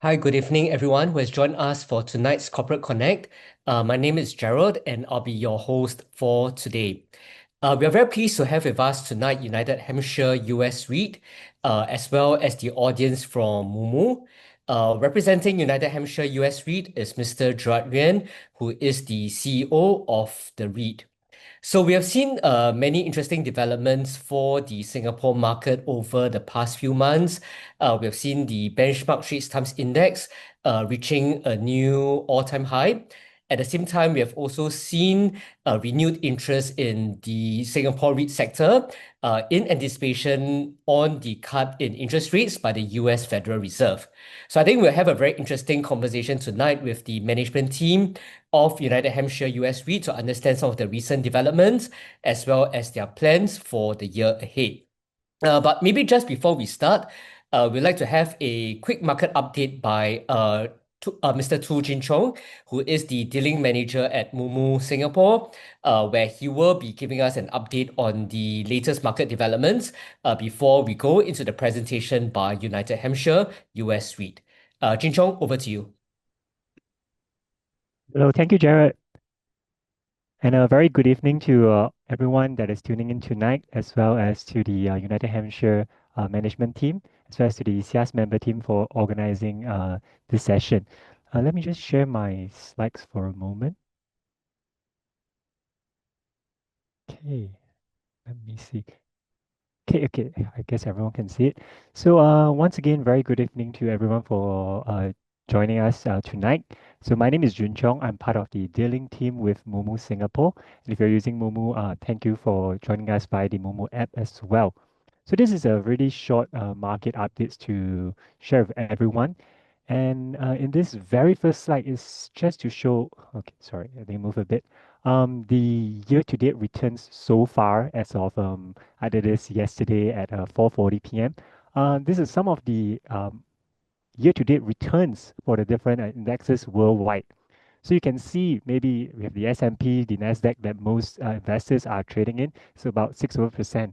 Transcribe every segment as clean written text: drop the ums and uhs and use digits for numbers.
Hi, good evening, everyone who has joined us for tonight's Corporate Connect. My name is Gerald, and I'll be your host for today. We are very pleased to have with us tonight United Hampshire US REIT, as well as the audience from Mumu. Representing United Hampshire US REIT is Mr. Gerard Nguyen, who is the CEO of the REIT. So we have seen many interesting developments for the Singapore market over the past few months. We have seen the benchmark Straits Times Index reaching a new all-time high. At the same time, we have also seen renewed interest in the Singapore REIT sector in anticipation on the cut in interest rates by the US Federal Reserve. So I think we'll have a very interesting conversation tonight with the management team of United Hampshire US REIT to understand some of the recent developments as well as their plans for the year ahead. But maybe just before we start, we'd like to have a quick market update by Mr. Tu Jin Chong, who is the dealing manager at Mumu Singapore, where he will be giving us an update on the latest market developments before we go into the presentation by United Hampshire US REIT. Jin Chong, over to you. Hello, thank you, Jared. And a very good evening to everyone that is tuning in tonight, as well as to the United Hampshire management team, as well as to the SIAS member team for organizing this session. Let me just share my slides for a moment. Okay, let me see. Okay, I guess everyone can see it. So once again, very good evening to everyone for joining us tonight. So my name is Jun Chong. I'm part of the dealing team with Mumu Singapore. And if you're using Mumu, thank you for joining us via the Mumu app as well. So this is a really short market updates to share with everyone. And in this very first slide is just to show, okay, sorry, let me move a bit. The year-to-date returns so far as of I did this yesterday at 4:40 p.m. This is some of the year-to-date returns for the different indexes worldwide. So you can see maybe we have the S&P, the Nasdaq that most investors are trading in. It's about 6%.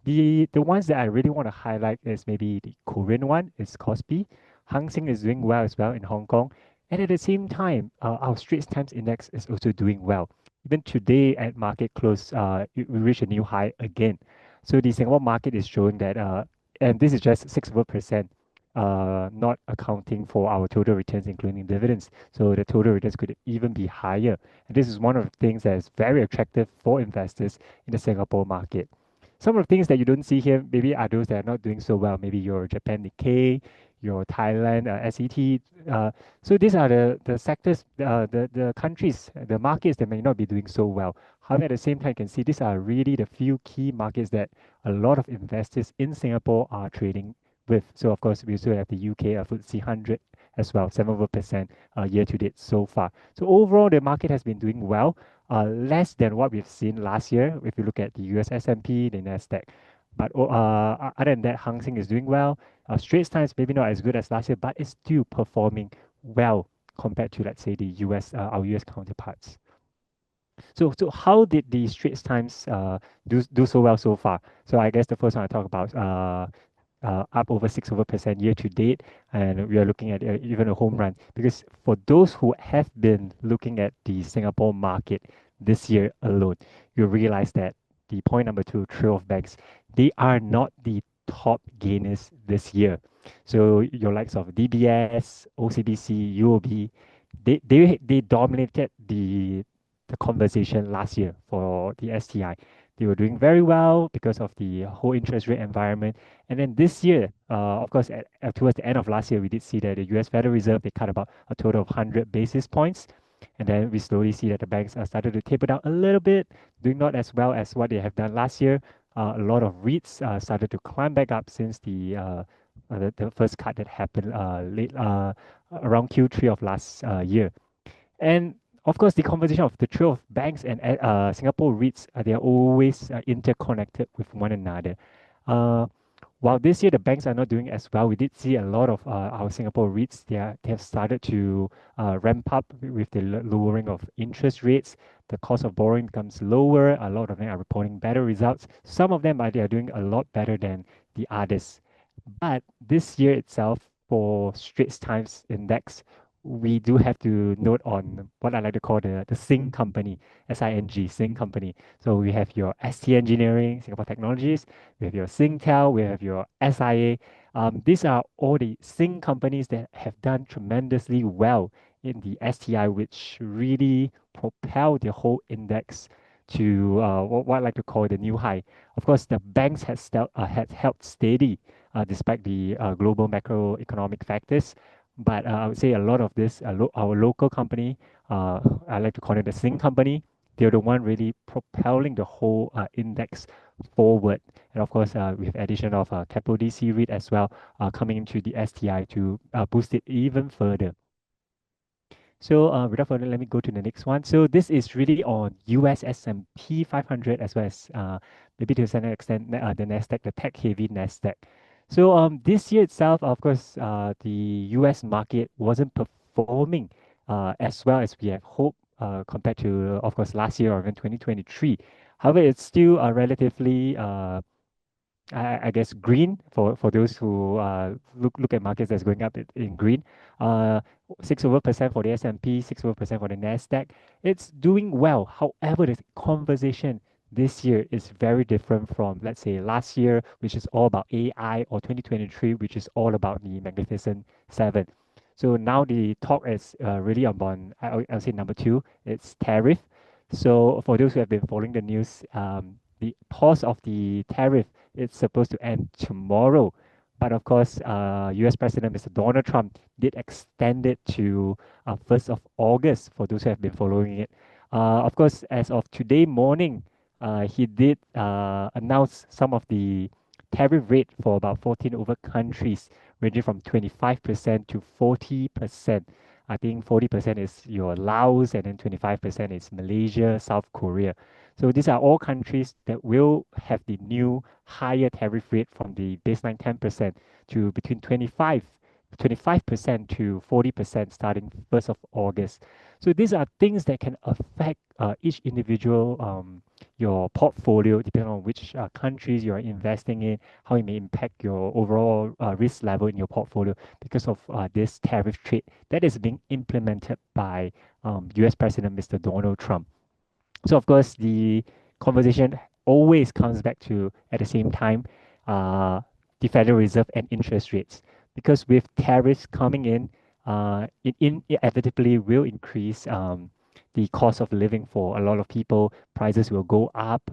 The ones that I really want to highlight is maybe the Korean one, is Kospi. Hang Seng is doing well as well in Hong Kong. And at the same time, our Straits Times Index is also doing well. Even today at market close, we reached a new high again. So the Singapore market is showing that, and this is just 6%, not accounting for our total returns, including dividends. So the total returns could even be higher. And this is one of the things that is very attractive for investors in the Singapore market. Some of the things that you don't see here maybe are those that are not doing so well. Maybe your Japan Nikkei, your Thailand SET. So these are the sectors, the countries, the markets that may not be doing so well. However, at the same time, you can see these are really the few key markets that a lot of investors in Singapore are trading with. So of course, we also have the UK FTSE 100 as well, 7% year to date so far. So overall, the market has been doing well, less than what we've seen last year. If you look at the US S&P, the Nasdaq. But other than that, Hang Seng is doing well. Straits Times maybe not as good as last year, but it's still performing well compared to, let's say, the US, our US counterparts. So how did the Straits Times do so well so far? So I guess the first one I talk about up over 6% year to date, and we are looking at even a home run. Because for those who have been looking at the Singapore market this year alone, you realize that the point number two, trio of banks, they are not the top gainers this year. So your likes of DBS, OCBC, UOB, they dominated the conversation last year for the STI. They were doing very well because of the whole interest rate environment. And then this year, of course, towards the end of last year, we did see that the US Federal Reserve, they cut about a total of 100 basis points. And then we slowly see that the banks are started to taper down a little bit, doing not as well as what they have done last year. A lot of REITs started to climb back up since the first cut that happened late around Q3 of last year. And of course, the conversation of the trio of banks and Singapore REITs, they are always interconnected with one another. Uh, while this year the banks are not doing as well, we did see a lot of our Singapore REITs. They have started to ramp up with the lowering of interest rates. The cost of borrowing becomes lower. A lot of them are reporting better results. Some of them they are doing a lot better than the others. But this year itself, for Straits Times Index, we do have to note on what I like to call the Sing company, SING, Sing company. So we have your ST Engineering, Singapore Technologies, we have your Singtel, we have your SIA. These are all the Sing companies that have done tremendously well in the STI, which really propelled the whole index to what I like to call the new high. Of course, the banks had held steady despite the global macroeconomic factors. But I would say a lot of this, our local company, I like to call it the Sing company, they're the one really propelling the whole index forward. And of course, we have addition of Capital DC REIT as well coming into the STI to boost it even further. So without further, let me go to the next one. So this is really on US S&P 500 as well as maybe to a certain extent the Nasdaq, the tech-heavy Nasdaq. So this year itself, of course, the US market wasn't performing as well as we have hoped compared to, of course, last year or even 2023. However, it's still relatively I guess green for those who look at markets that's going up in green. Uh, 6% for the S&P, 6% for the Nasdaq. It's doing well. However, the conversation this year is very different from, let's say, last year, which is all about AI, or 2023, which is all about the Magnificent Seven. So now the talk is really about, I'll say number two, it's tariff. So for those who have been following the news, the pause of the tariff it's supposed to end tomorrow. But of course, US President Mr. Donald Trump did extend it to 1st of August for those who have been following it. Of course, as of today morning, he did announce some of the tariff rate for about 14 over countries, ranging from 25% to 40%. I think 40% is your Laos, and then 25% is Malaysia, South Korea. So these are all countries that will have the new higher tariff rate from the baseline 10% to between 25% to 40% starting 1st of August. So these are things that can affect each individual your portfolio depending on which countries you're investing in, how it may impact your overall risk level in your portfolio because of this tariff trade that is being implemented by US President Mr. Donald Trump. So of course, the conversation always comes back to at the same time, uh, the Federal Reserve and interest rates, because with tariffs coming in, it inevitably will increase the cost of living for a lot of people. Prices will go up,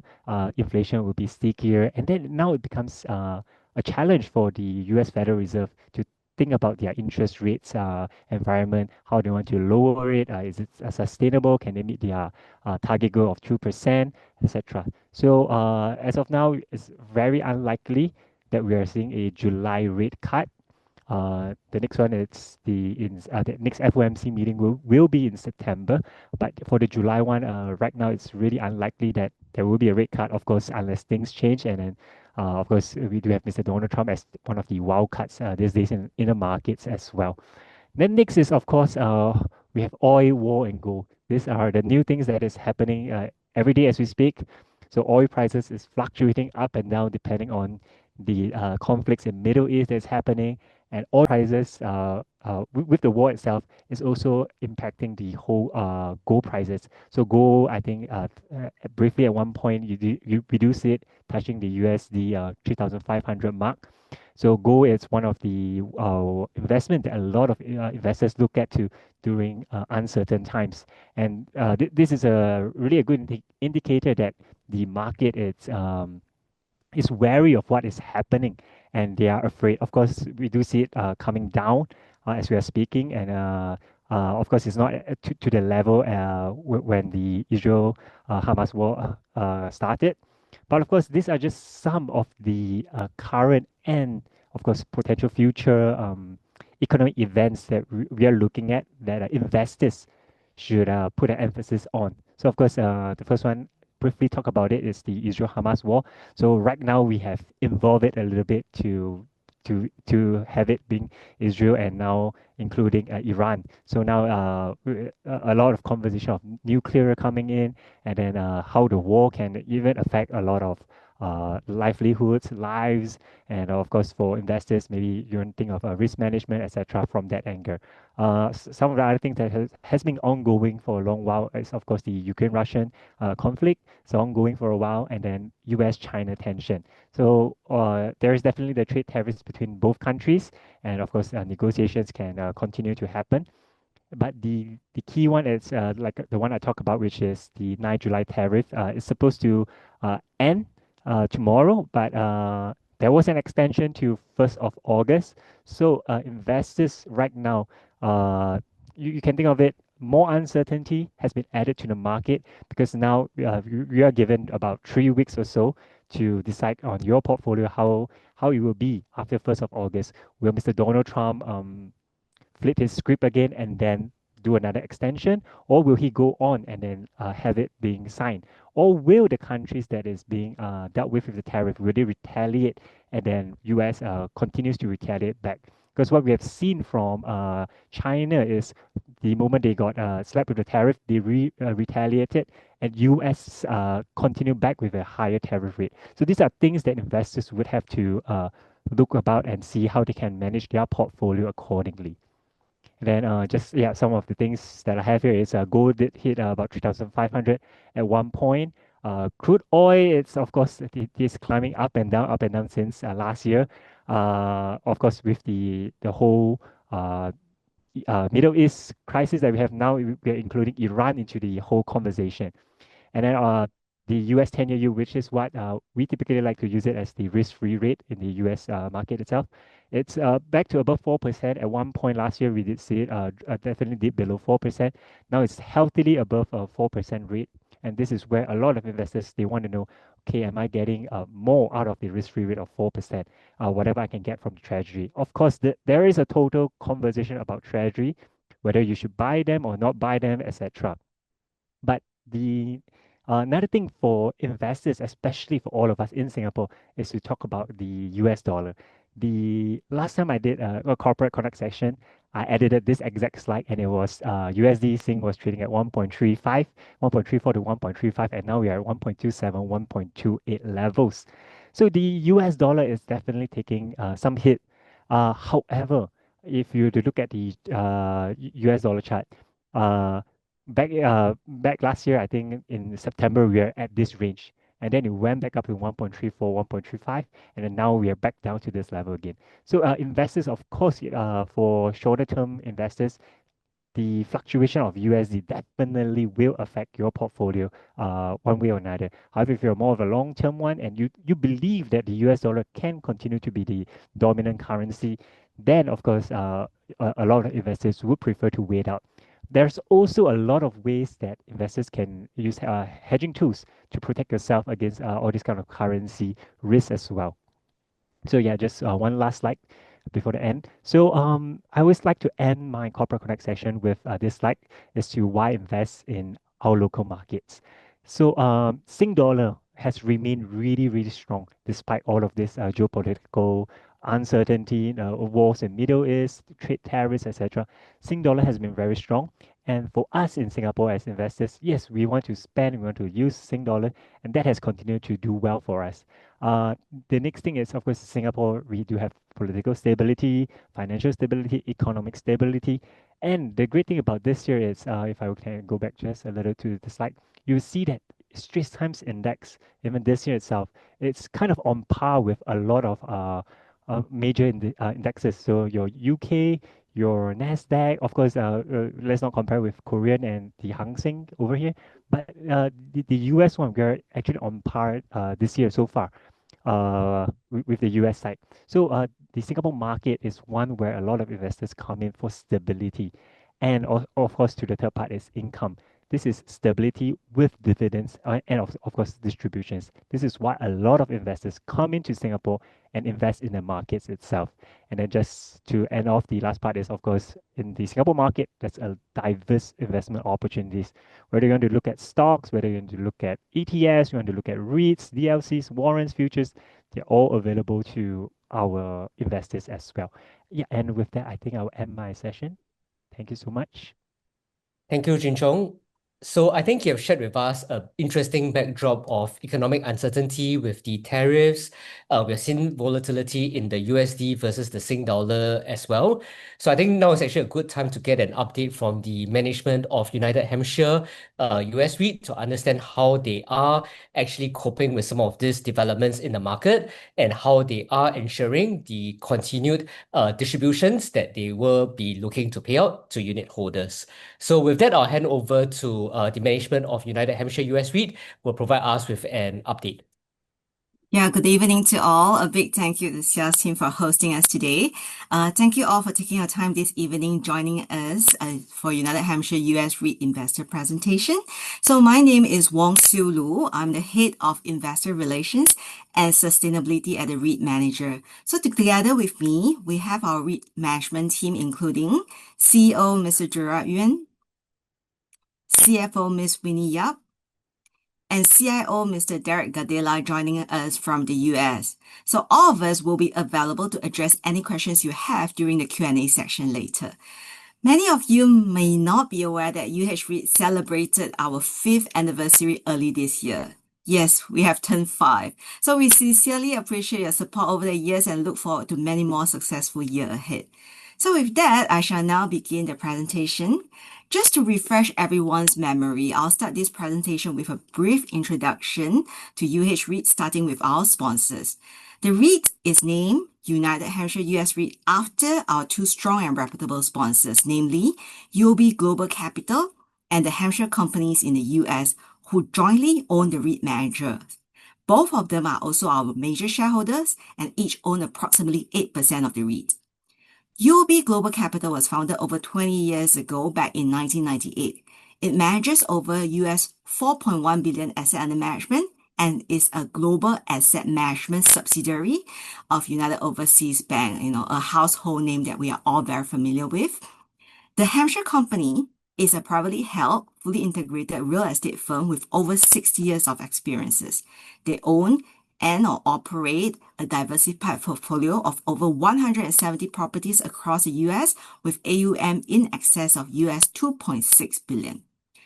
inflation will be stickier, and then now it becomes a challenge for the U.S. Federal Reserve to think about their interest rates environment, how they want to lower it. Is it sustainable? Can they meet their target goal of 2%, etc. So as of now, it's very unlikely that we are seeing a July rate cut. The next one is the next FOMC meeting will be in September, but for the July one, right now it's really unlikely that there will be a rate cut. Of course, unless things change, and then of course we do have Mr. Donald Trump as one of the wild cards these days in the markets as well. Then next is of course we have oil, war, and gold. These are the new things that is happening every day as we speak. So oil prices is fluctuating up and down depending on the conflicts in Middle East that's happening, and oil prices with the war itself is also impacting the whole gold prices. So gold, I think briefly at one point we do see it touching the USD 3,500 mark. So gold is one of the investment that a lot of investors look at to during uncertain times, and this is a really a good indicator that the market is wary of what is happening, and they are afraid. Of course, we do see it coming down as we are speaking, and of course, it's not to the level when the Israel Hamas war started. But of course, these are just some of the current and, of course, potential future economic events that we are looking at that investors should put an emphasis on. So, of course, the first one, briefly talk about it, is the Israel-Hamas war. So right now we have involved it a little bit to have it being Israel and now including Iran. So now a lot of conversation of nuclear coming in, and then how the war can even affect a lot of livelihoods, lives, and of course for investors, maybe you want to think of risk management, etc. from that angle. Some of the other things that has been ongoing for a long while is of course the Ukraine-Russian conflict. It's ongoing for a while, and then U.S.-China tension. So there is definitely the trade tariffs between both countries, and of course negotiations can continue to happen. But the key one is like the one I talked about, which is the 9 July tariff. It's supposed to end tomorrow, but there was an extension to 1st of August. So investors right now, you can think of it, more uncertainty has been added to the market because now we are given about 3 weeks or so to decide on your portfolio how it will be after 1st of August. Will Mr. Donald Trump flip his script again and then do another extension, or will he go on and then have it being signed, or will the countries that is being dealt with the tariff will they retaliate and then U.S. Continues to retaliate back? Because what we have seen from China is the moment they got slapped with the tariff, they retaliated, and U.S. Continue back with a higher tariff rate. So these are things that investors would have to look about and see how they can manage their portfolio accordingly. Then just yeah, some of the things that I have here is gold did hit about 3,500 at one point. Crude oil, it's of course it is climbing up and down since last year. Of course, with the whole Middle East crisis that we have now, we are including Iran into the whole conversation. And then the US 10-year yield, which is what we typically like to use it as the risk-free rate in the US market itself. It's back to above 4%. At one point last year, we did see it definitely dip below 4%. Now it's healthily above a 4% rate. And this is where a lot of investors, they want to know, okay, am I getting more out of the risk-free rate of 4%, whatever I can get from the treasury? Of course, there is a total conversation about treasury, whether you should buy them or not buy them, etc. But the another thing for investors, especially for all of us in Singapore, is to talk about the US dollar. The last time I did a corporate connect session, I edited this exact slide and it was USD Sing was trading at 1.35, 1.34 to 1.35, and now we are at 1.27, 1.28 levels. So the US dollar is definitely taking some hit. However, if you to look at the US dollar chart, uh, back last year, I think in September we are at this range, and then it went back up to 1.34, 1.35, and then now we are back down to this level again. So investors, of course, for shorter term investors, the fluctuation of USD definitely will affect your portfolio one way or another. However, if you're more of a long-term one and you believe that the US dollar can continue to be the dominant currency, then of course a lot of investors would prefer to wait out. There's also a lot of ways that investors can use hedging tools to protect yourself against all this kind of currency risk as well. So yeah, just one last slide before the end. So I always like to end my corporate connect session with this slide as to why invest in our local markets. So Sing dollar has remained really, really strong despite all of this geopolitical uncertainty, wars in Middle East, trade tariffs, etc. Sing dollar has been very strong. And for us in Singapore as investors, yes, we want to spend, we want to use Sing dollar, and that has continued to do well for us. The next thing is, of course, Singapore, we do have political stability, financial stability, economic stability. And the great thing about this year is, if I can go back just a little to the slide, you see that Straits Times Index, even this year itself, it's kind of on par with a lot of major indexes. So your UK, your Nasdaq, of course, let's not compare with Korean and the Hang Seng over here, but the US one, we're actually on par this year so far with the US side. So the Singapore market is one where a lot of investors come in for stability. And of course, to the third part is income. This is stability with dividends and of course distributions. This is why a lot of investors come into Singapore and invest in the markets itself. And then just to end off, the last part is of course in the Singapore market, there's a diverse investment opportunities. Whether you want to look at stocks, whether you want to look at ETFs, you want to look at REITs, DLCs, warrants, futures, they're all available to our investors as well. Yeah, and with that, I think I'll end my session. Thank you so much. Thank you, Jin Chong. So I think you have shared with us an interesting backdrop of economic uncertainty with the tariffs. We're seeing volatility in the USD versus the Sing dollar as well. So I think now is actually a good time to get an update from the management of United Hampshire US REIT to understand how they are actually coping with some of these developments in the market and how they are ensuring the continued distributions that they will be looking to pay out to unit holders. So with that, I'll hand over to the management of United Hampshire US REIT will provide us with an update. Yeah, good evening to all. A big thank you to the SIAS team for hosting us today. Thank you all for taking your time this evening joining us for United Hampshire US REIT investor presentation. So my name is Wong Siu Lu. I'm the head of investor relations and sustainability at the REIT manager. So together with me, we have our REIT management team, including CEO Mr. Gerard Yuan, CFO Ms. Winnie Yap, and CIO Mr. Derek Gadela joining us from the US. So all of us will be available to address any questions you have during the Q&A section later. Many of you may not be aware that UH REIT celebrated our 5th anniversary early this year. Yes, we have turned 5. So we sincerely appreciate your support over the years and look forward to many more successful years ahead. So with that, I shall now begin the presentation. Just to refresh everyone's memory, I'll start this presentation with a brief introduction to UH REIT, starting with our sponsors. The REIT is named United Hampshire US REIT after our two strong and reputable sponsors, namely UOB Global Capital and the Hampshire companies in the US who jointly own the REIT manager. Both of them are also our major shareholders and each own approximately 8% of the REIT. UOB Global Capital was founded over 20 years ago back in 1998. It manages over US 4.1 billion asset under management and is a global asset management subsidiary of United Overseas Bank, a household name that we are all very familiar with. The Hampshire Company is a privately held, fully integrated real estate firm with over 60 years of experiences. They own and/or operate a diversified portfolio of over 170 properties across the US with AUM in excess of US 2.6 billion.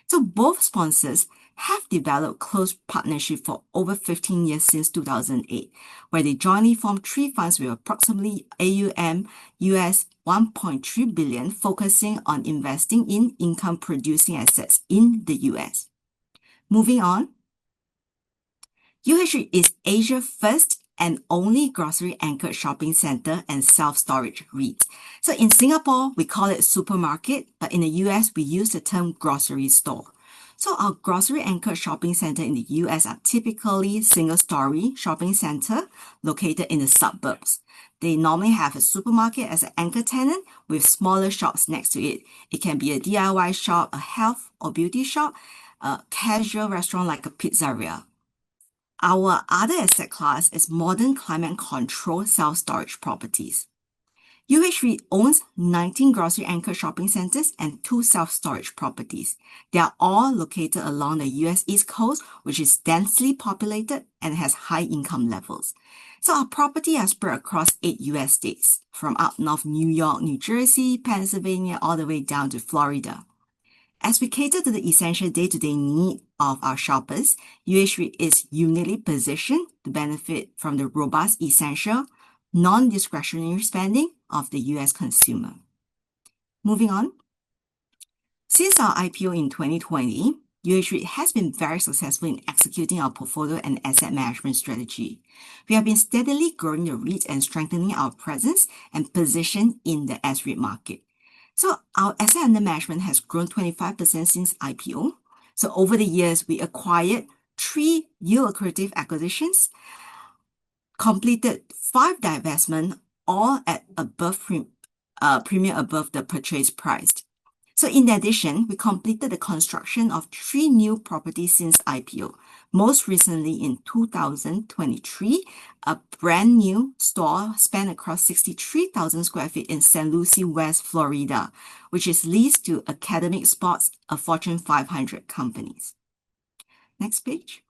So both sponsors have developed close partnership for over 15 years since 2008, where they jointly formed 3 funds with approximately AUM US 1.3 billion, focusing on investing in income-producing assets in the US. Moving on, UH is Asia's first and only grocery-anchored shopping center and self-storage REIT. So in Singapore, we call it supermarket, but in the US, we use the term grocery store. So our grocery-anchored shopping center in the US are typically single-story shopping center located in the suburbs. They normally have a supermarket as an anchor tenant with smaller shops next to it. It can be a DIY shop, a health or beauty shop, a casual restaurant like a pizzeria. Our other asset class is modern climate-controlled self-storage properties. UH REIT owns 19 grocery-anchored shopping centers and 2 self-storage properties. They are all located along the US East Coast, which is densely populated and has high income levels. So our property are spread across 8 US states, from up north New York, New Jersey, Pennsylvania, all the way down to Florida. As we cater to the essential day-to-day need of our shoppers, UH REIT is uniquely positioned to benefit from the robust, essential, non-discretionary spending of the US consumer. Moving on. Since our IPO in 2020, UH REIT has been very successful in executing our portfolio and asset management strategy. We have been steadily growing the REIT and strengthening our presence and position in the S-REIT market. So our asset under management has grown 25% since IPO. So over the years, we acquired 3 yield-accretive acquisitions, completed 5 divestments, all at premium above the purchase price. So in addition, we completed the construction of 3 new properties since IPO. Most recently in 2023, a brand new store span across 63,000 square feet in St. Lucie, West Florida, which is leased to Academic Sports, a Fortune 500 companies. Next page.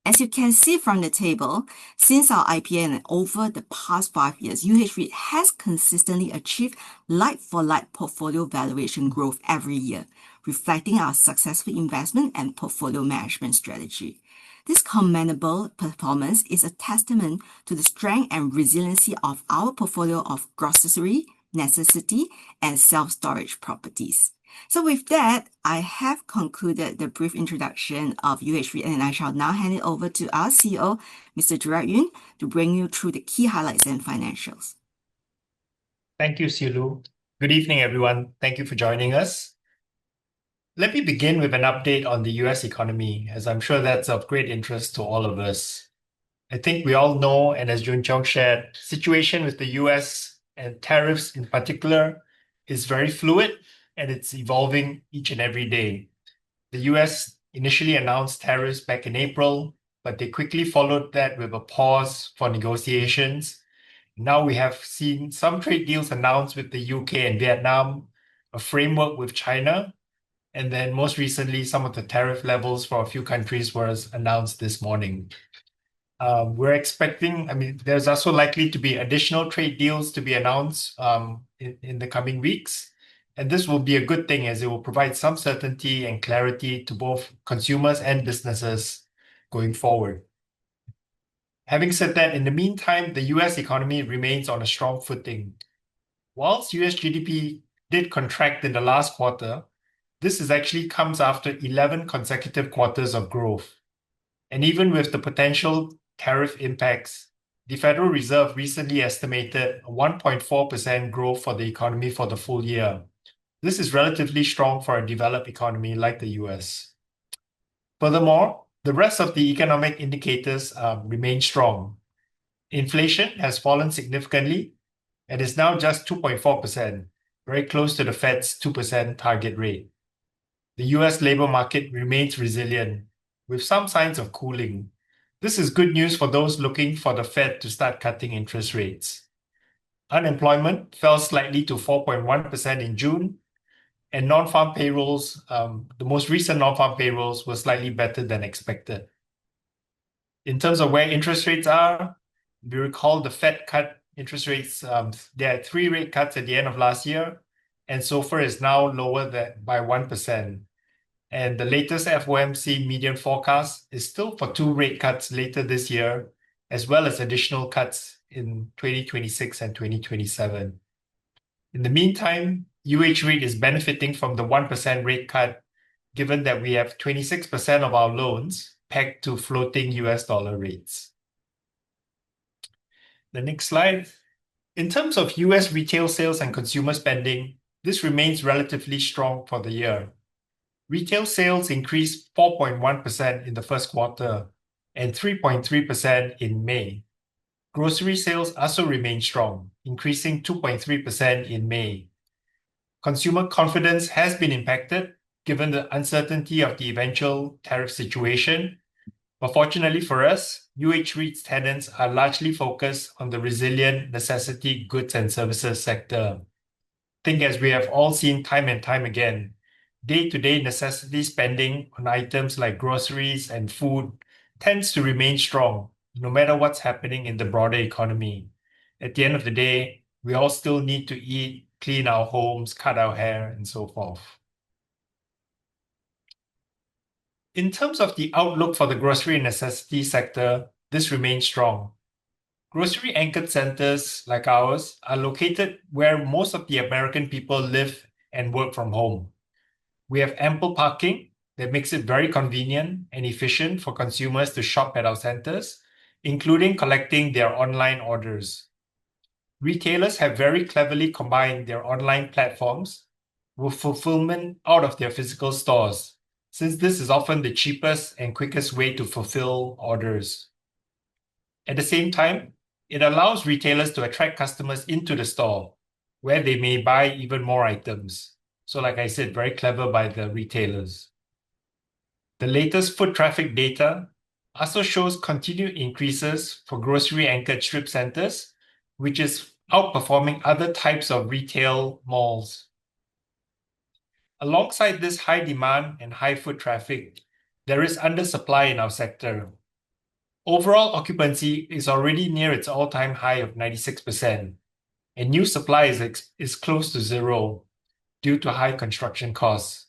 As you can see from the table, since our IPO and over the past 5 years, UH REIT has consistently achieved like-for-like portfolio valuation growth every year, reflecting our successful investment and portfolio management strategy. This commendable performance is a testament to the strength and resiliency of our portfolio of grocery, necessity, and self-storage properties. So with that, I have concluded the brief introduction of UH REIT, and I shall now hand it over to our CEO, Mr. Gerard Yun, to bring you through the key highlights and financials. Thank you, Silu. Good evening, everyone. Thank you for joining us. Let me begin with an update on the US economy, as I'm sure that's of great interest to all of us. I think we all know, and as Jun Chong shared, the situation with the US and tariffs in particular is very fluid, and it's evolving each and every day. The US initially announced tariffs back in April, but they quickly followed that with a pause for negotiations. Now we have seen some trade deals announced with the UK and Vietnam, a framework with China, and then most recently, some of the tariff levels for a few countries was announced this morning. We're expecting, there's also likely to be additional trade deals to be announced in the coming weeks. And this will be a good thing as it will provide some certainty and clarity to both consumers and businesses going forward. Having said that, in the meantime, the US economy remains on a strong footing. Whilst US GDP did contract in the last quarter, this actually comes after 11 consecutive quarters of growth. And even with the potential tariff impacts, the Federal Reserve recently estimated a 1.4% growth for the economy for the full year. This is relatively strong for a developed economy like the US. Furthermore, the rest of the economic indicators remain strong. Inflation has fallen significantly and is now just 2.4%, very close to the Fed's 2% target rate. The US labor market remains resilient, with some signs of cooling. This is good news for those looking for the Fed to start cutting interest rates. Unemployment fell slightly to 4.1% in June, and non-farm payrolls, the most recent non-farm payrolls were slightly better than expected. In terms of where interest rates are, we recall the Fed cut interest rates. They had 3 rate cuts at the end of last year, and SOFR is now lower by 1%. And the latest FOMC median forecast is still for 2 rate cuts later this year, as well as additional cuts in 2026 and 2027. In the meantime, UH REIT is benefiting from the 1% rate cut, given that we have 26% of our loans pegged to floating US dollar rates. The next slide. In terms of US retail sales and consumer spending, this remains relatively strong for the year. Retail sales increased 4.1% in the first quarter and 3.3% in May. Grocery sales also remain strong, increasing 2.3% in May. Consumer confidence has been impacted given the uncertainty of the eventual tariff situation. But fortunately for us, UH REIT's tenants are largely focused on the resilient necessity goods and services sector. I think as we have all seen time and time again, day-to-day necessity spending on items like groceries and food tends to remain strong, no matter what's happening in the broader economy. At the end of the day, we all still need to eat, clean our homes, cut our hair, and so forth. In terms of the outlook for the grocery and necessity sector, this remains strong. Grocery-anchored centers like ours are located where most of the American people live and work from home. We have ample parking that makes it very convenient and efficient for consumers to shop at our centers, including collecting their online orders. Retailers have very cleverly combined their online platforms with fulfillment out of their physical stores, since this is often the cheapest and quickest way to fulfill orders. At the same time, it allows retailers to attract customers into the store, where they may buy even more items. So like I said, very clever by the retailers. The latest foot traffic data also shows continued increases for grocery-anchored strip centers, which is outperforming other types of retail malls. Alongside this high demand and high foot traffic, there is undersupply in our sector. Overall occupancy is already near its all-time high of 96%, and new supply is close to zero due to high construction costs.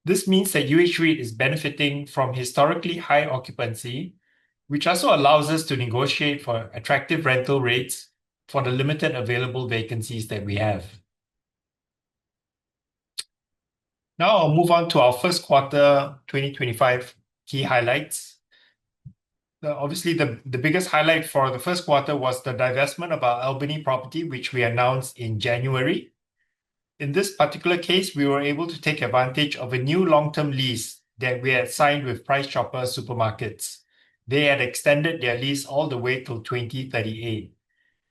This means that UH REIT is benefiting from historically high occupancy, which also allows us to negotiate for attractive rental rates for the limited available vacancies that we have. Now I'll move on to our first quarter 2025 key highlights. Obviously, the biggest highlight for the first quarter was the divestment of our Albany property, which we announced in January. In this particular case, we were able to take advantage of a new long-term lease that we had signed with Price Chopper Supermarkets. They had extended their lease all the way till 2038.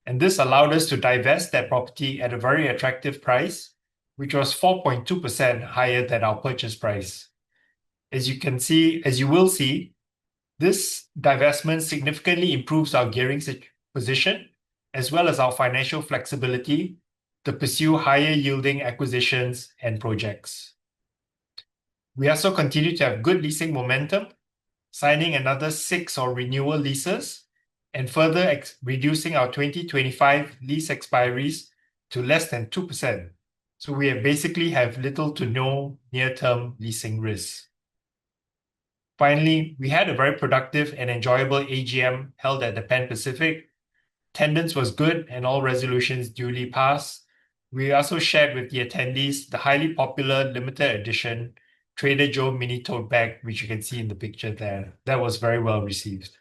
And this allowed us to divest that property at a very attractive price, which was 4.2% higher than our purchase price. As you will see, this divestment significantly improves our gearing position, as well as our financial flexibility to pursue higher yielding acquisitions and projects. We also continue to have good leasing momentum, signing another 6 renewal leases, and further reducing our 2025 lease expiries to less than 2%. So we basically have little to no near-term leasing risks. Finally, we had a very productive and enjoyable AGM held at the Pan Pacific. Attendance was good and all resolutions duly passed. We also shared with the attendees the highly popular limited edition Trader Joe mini tote bag, which you can see in the picture there. That was very well received.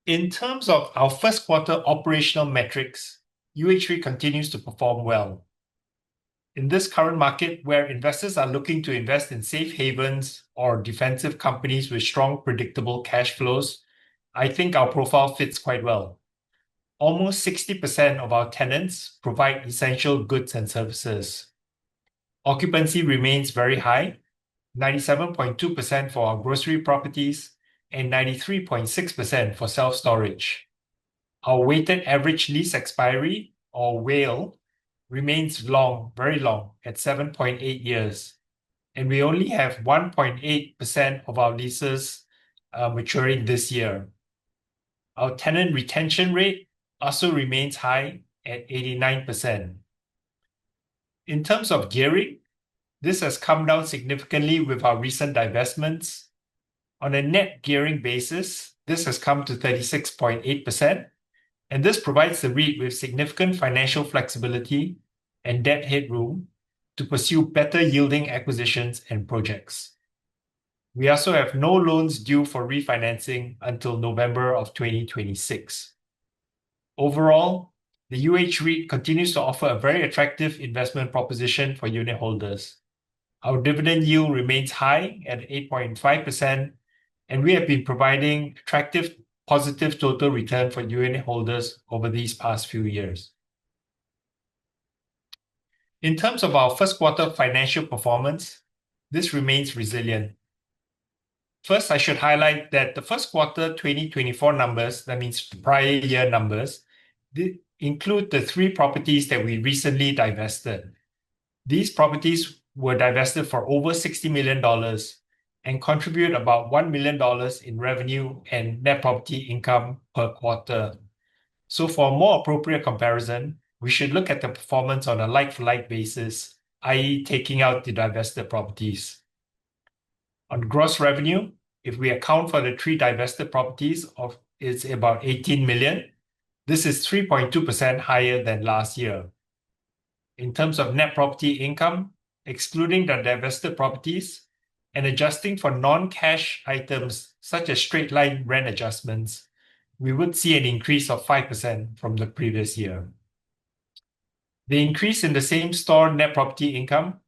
In terms of our first quarter operational metrics, UH continues to perform well. In this current market, where investors are looking to invest in safe havens or defensive companies with strong, predictable cash flows, I think our profile fits quite well. Almost 60% of our tenants provide essential goods and services. Occupancy remains very high, 97.2% for our grocery properties and 93.6% for self-storage. Our weighted average lease expiry, or WALE, remains long, very long, at 7.8 years, and we only have 1.8% of our leases maturing this year. Our tenant retention rate also remains high at 89%. In terms of gearing, this has come down significantly with our recent divestments. On a net gearing basis, this has come to 36.8%, and this provides the REIT with significant financial flexibility and debt headroom to pursue better yielding acquisitions and projects. We also have no loans due for refinancing until November of 2026. Overall, the UH REIT continues to offer a very attractive investment proposition for unit holders. Our dividend yield remains high at 8.5%, and we have been providing attractive positive total return for unit holders over these past few years. In terms of our first quarter financial performance, this remains resilient. First, I should highlight that the first quarter 2024 numbers, that means the prior year numbers, include the 3 properties that we recently divested. These properties were divested for over $60 million and contribute about $1 million in revenue and net property income per quarter. So for a more appropriate comparison, we should look at the performance on a like-for-like basis, i.e. taking out the divested properties. On gross revenue, if we account for the 3 divested properties, it's about $18 million. This is 3.2% higher than last year. In terms of net property income, excluding the divested properties, and adjusting for non-cash items such as straight-line rent adjustments, we would see an increase of 5% from the previous year. The increase in the same-store net property income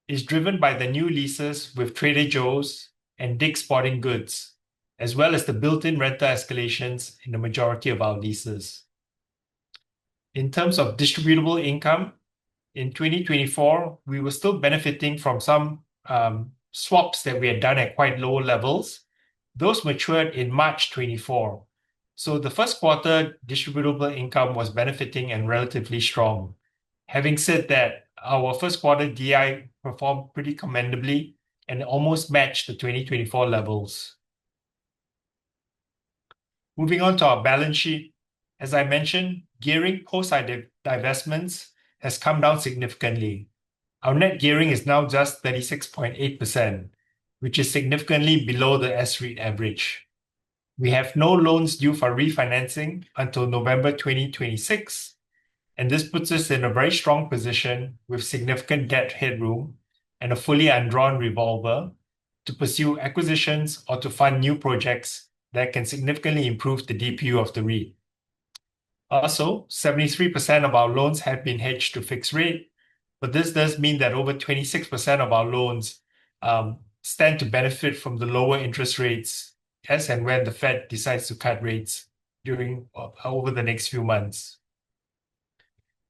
is driven by the new leases with Trader Joe's and Dick's Sporting Goods, as well as the built-in rental escalations in the majority of our leases. In terms of distributable income, in 2024, we were still benefiting from some swaps that we had done at quite low levels. Those matured in March 24. So the first quarter distributable income was benefiting and relatively strong. Having said that, our first quarter DI performed pretty commendably and almost matched the 2024 levels. Moving on to our balance sheet. As I mentioned, gearing post-divestments has come down significantly. Our net gearing is now just 36.8%, which is significantly below the S-REIT average. We have no loans due for refinancing until November 2026, and this puts us in a very strong position with significant debt headroom and a fully undrawn revolver to pursue acquisitions or to fund new projects that can significantly improve the DPU of the REIT. Also, 73% of our loans have been hedged to fixed rate, but this does mean that over 26% of our loans stand to benefit from the lower interest rates as and when the Fed decides to cut rates over the next few months.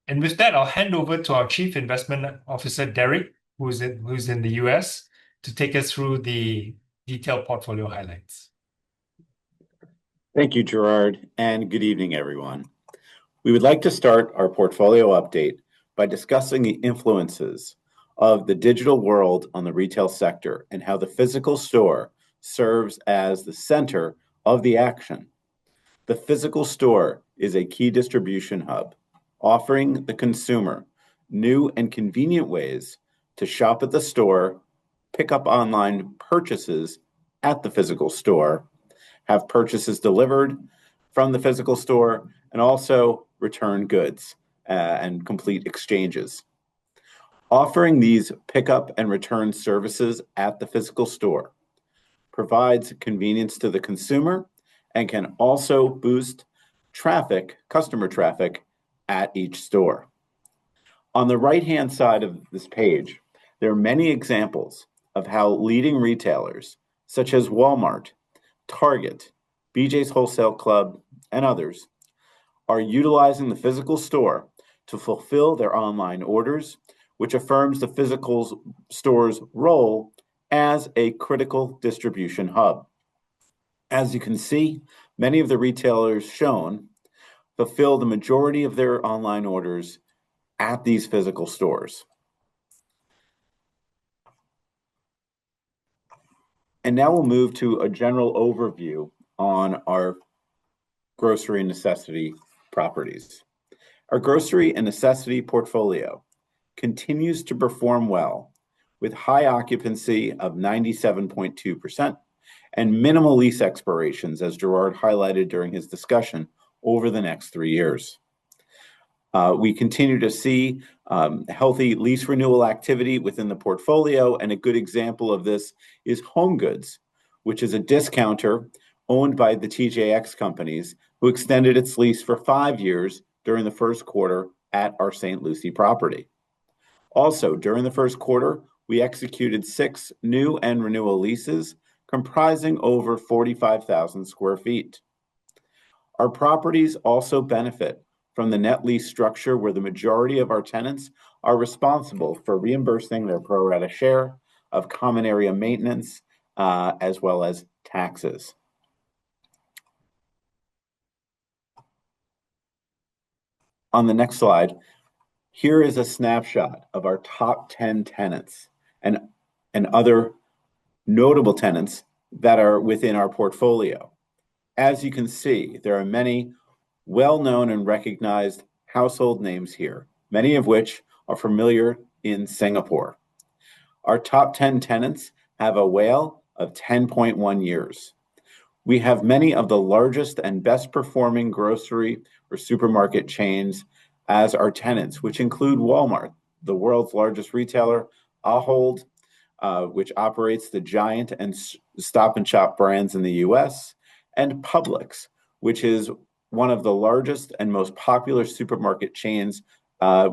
And with that, I'll hand over to our Chief Investment Officer, Derek, who's in the US, to take us through the detailed portfolio highlights. Thank you, Gerard, and good evening, everyone. We would like to start our portfolio update by discussing the influences of the digital world on the retail sector and how the physical store serves as the center of the action. The physical store is a key distribution hub, offering the consumer new and convenient ways to shop at the store, pick up online purchases at the physical store, have purchases delivered from the physical store, and also return goods and complete exchanges. Offering these pickup and return services at the physical store provides convenience to the consumer and can also boost customer traffic at each store. On the right-hand side of this page, there are many examples of how leading retailers such as Walmart, Target, BJ's Wholesale Club, and others are utilizing the physical store to fulfill their online orders, which affirms the physical store's role as a critical distribution hub. As you can see, many of the retailers shown fulfill the majority of their online orders at these physical stores. And now we'll move to a general overview on our grocery and necessity properties. Our grocery and necessity portfolio continues to perform well with high occupancy of 97.2% and minimal lease expirations, as Gerard highlighted during his discussion, over the next 3 years. We continue to see healthy lease renewal activity within the portfolio, and a good example of this is Home Goods, which is a discounter owned by the TJX companies, who extended its lease for 5 years during the first quarter at our St. Lucie property. Also, during the first quarter, we executed 6 new and renewal leases comprising over 45,000 square feet. Our properties also benefit from the net lease structure where the majority of our tenants are responsible for reimbursing their pro rata share of common area maintenance as well as taxes. On the next slide, here is a snapshot of our top 10 tenants and other notable tenants that are within our portfolio. As you can see, there are many well-known and recognized household names here, many of which are familiar in Singapore. Our top 10 tenants have a WALE of 10.1 years. We have many of the largest and best performing grocery or supermarket chains as our tenants, which include Walmart, the world's largest retailer, Ahold, which operates the Giant and Stop and Shop brands in the US, and Publix, which is one of the largest and most popular supermarket chains, that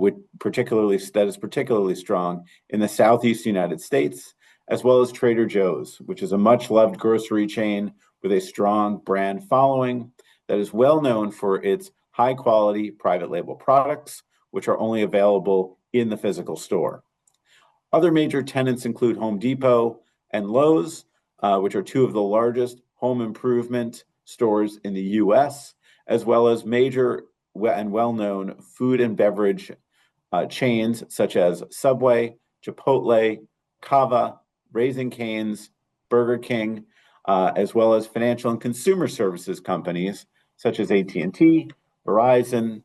is particularly strong in the Southeast United States, as well as Trader Joe's, which is a much-loved grocery chain with a strong brand following that is well known for its high-quality private label products, which are only available in the physical store. Other major tenants include Home Depot and Lowe's, which are 2 of the largest home improvement stores in the US, as well as major and well-known food and beverage chains such as Subway, Chipotle, Cava, Raising Cane's, Burger King, as well as financial and consumer services companies such as AT&T, Verizon,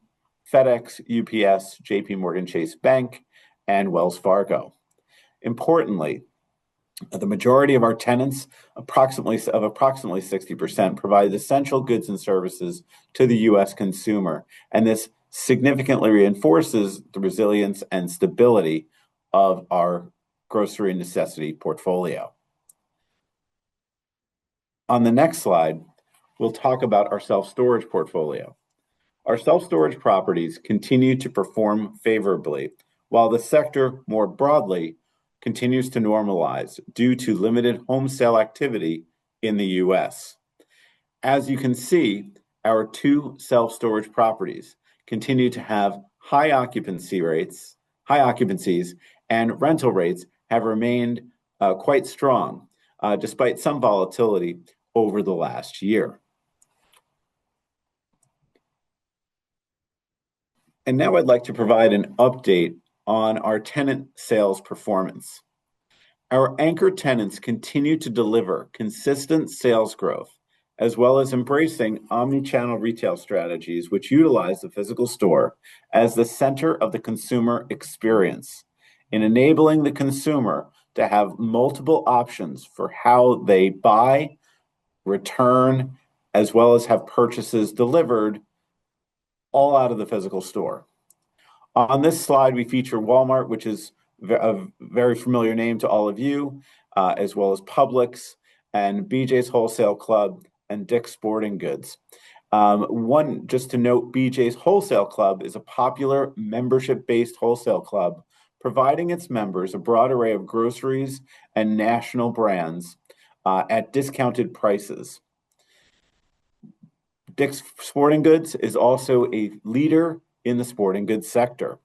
FedEx, UPS, JP Morgan Chase Bank, and Wells Fargo. Importantly, the majority of our tenants, approximately 60%, provide essential goods and services to the U.S. consumer, and this significantly reinforces the resilience and stability of our grocery and necessity portfolio. On the next slide, we'll talk about our self-storage portfolio. Our self-storage properties continue to perform favorably, while the sector more broadly continues to normalize due to limited home sale activity in the U.S. As you can see, our two self-storage properties continue to have high occupancies, and rental rates have remained quite strong, despite some volatility over the last year. And now I'd like to provide an update on our tenant sales performance. Our anchor tenants continue to deliver consistent sales growth, as well as embracing omni-channel retail strategies, which utilize the physical store as the center of the consumer experience, in enabling the consumer to have multiple options for how they buy, return, as well as have purchases delivered all out of the physical store. On this slide, we feature Walmart, which is a very familiar name to all of you, as well as Publix and BJ's Wholesale Club and Dick's Sporting Goods. Just to note, BJ's Wholesale Club is a popular membership-based wholesale club, providing its members a broad array of groceries and national brands at discounted prices. Dick's Sporting Goods is also a leader in the sporting goods sector.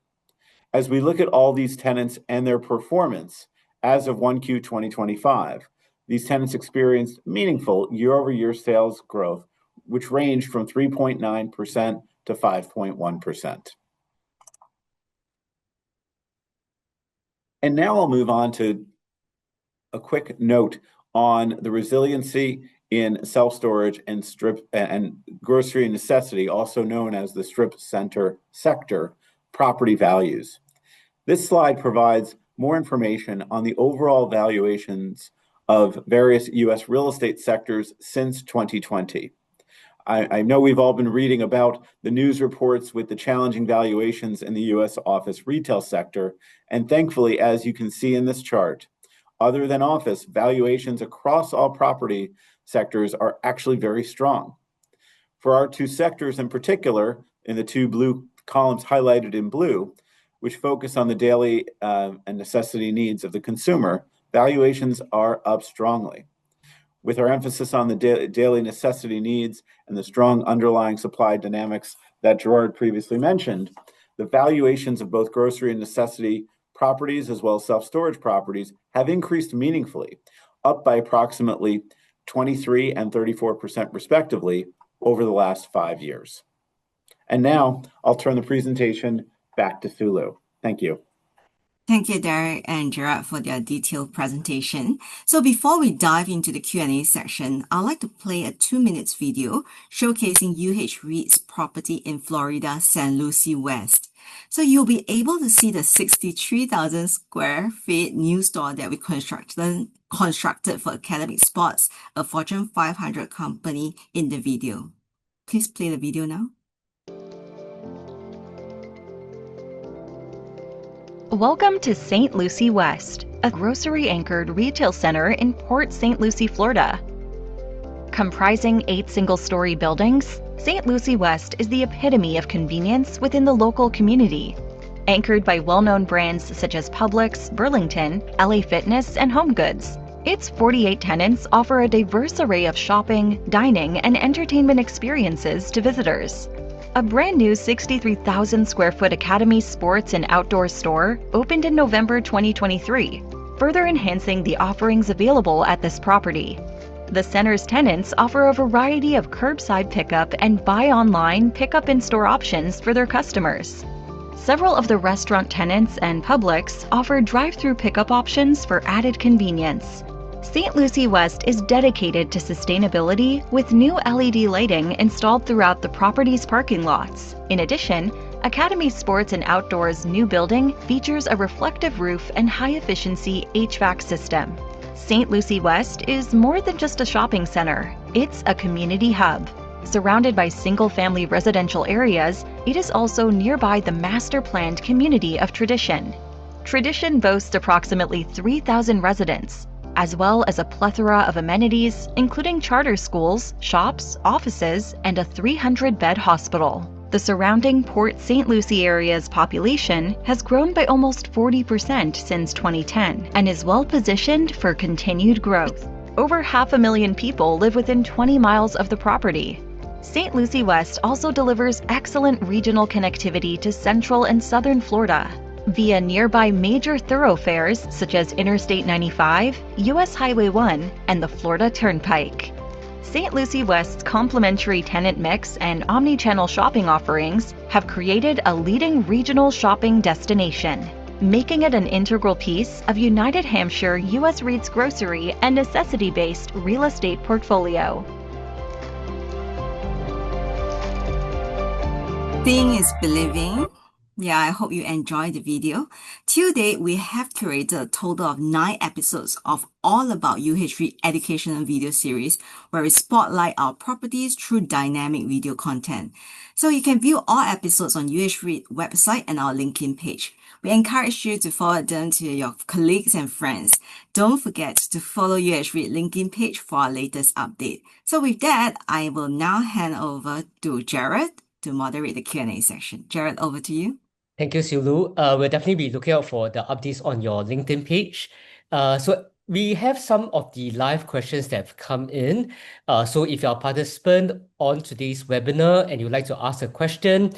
As we look at all these tenants and their performance as of 1Q 2025, these tenants experienced meaningful year-over-year sales growth, which ranged from 3.9% to 5.1%. And now I'll move on to a quick note on the resiliency in self-storage and strip and grocery and necessity, also known as the strip center sector, property values. This slide provides more information on the overall valuations of various U.S. real estate sectors since 2020. I know we've all been reading about the news reports with the challenging valuations in the U.S. office retail sector, and thankfully, as you can see in this chart, other than office, valuations across all property sectors are actually very strong. For our two sectors in particular, in the two blue columns highlighted in blue, which focus on the daily and necessity needs of the consumer, valuations are up strongly. With our emphasis on the daily necessity needs and the strong underlying supply dynamics that Gerard previously mentioned, the valuations of both grocery and necessity properties as well as self-storage properties have increased meaningfully, up by approximately 23 and 34% respectively over the last 5 years. And now I'll turn the presentation back to Sulu. Thank you. Thank you, Derek and Gerard, for their detailed presentation. So before we dive into the Q&A section, I'd like to play a 2-minute video showcasing REIT's property in Florida, St. Lucie West. So you'll be able to see the 63,000 square feet new store that we constructed for Academic Sports, a Fortune 500 company, in the video. Please play the video now. Welcome to St. Lucie West, a grocery-anchored retail center in Port St. Lucie, Florida. Comprising 8 single-story buildings, St. Lucie West is the epitome of convenience within the local community. Anchored by well-known brands such as Publix, Burlington, LA Fitness, and HomeGoods, its 48 tenants offer a diverse array of shopping, dining, and entertainment experiences to visitors. A brand new 63,000 square foot Academy Sports and Outdoor store opened in November 2023, further enhancing the offerings available at this property. The center's tenants offer a variety of curbside pickup and buy online, pickup in-store options for their customers. Several of the restaurant tenants and Publix offer drive-through pickup options for added convenience. St. Lucie West is dedicated to sustainability with new LED lighting installed throughout the property's parking lots. In addition, Academy Sports and Outdoors' new building features a reflective roof and high-efficiency HVAC system. St. Lucie West is more than just a shopping center. It's a community hub. Surrounded by single-family residential areas, it is also nearby the master-planned community of Tradition. Tradition boasts approximately 3,000 residents, as well as a plethora of amenities, including charter schools, shops, offices, and a 300-bed hospital. The surrounding Port St. Lucie area's population has grown by almost 40% since 2010 and is well positioned for continued growth. Over 500,000 people live within 20 miles of the property. St. Lucie West also delivers excellent regional connectivity to central and southern Florida via nearby major thoroughfares such as Interstate 95, US Highway 1, and the Florida Turnpike. St. Lucie West's complementary tenant mix and omni-channel shopping offerings have created a leading regional shopping destination, making it an integral piece of United Hampshire US REIT's grocery and necessity-based real estate portfolio. Seeing is believing. Yeah, I hope you enjoyed the video. To date, we have curated a total of 9 episodes of all about UH educational video series where we spotlight our properties through dynamic video content. So you can view all episodes on UH website and our LinkedIn page. We encourage you to forward them to your colleagues and friends. Don't forget to follow UH LinkedIn page for our latest update. So with that, I will now hand over to Jared to moderate the Q&A section. Jared, over to you. Thank you, Siulu. We'll definitely be looking out for the updates on your LinkedIn page. So we have some of the live questions that have come in. So if you're a participant on today's webinar and you'd like to ask a question,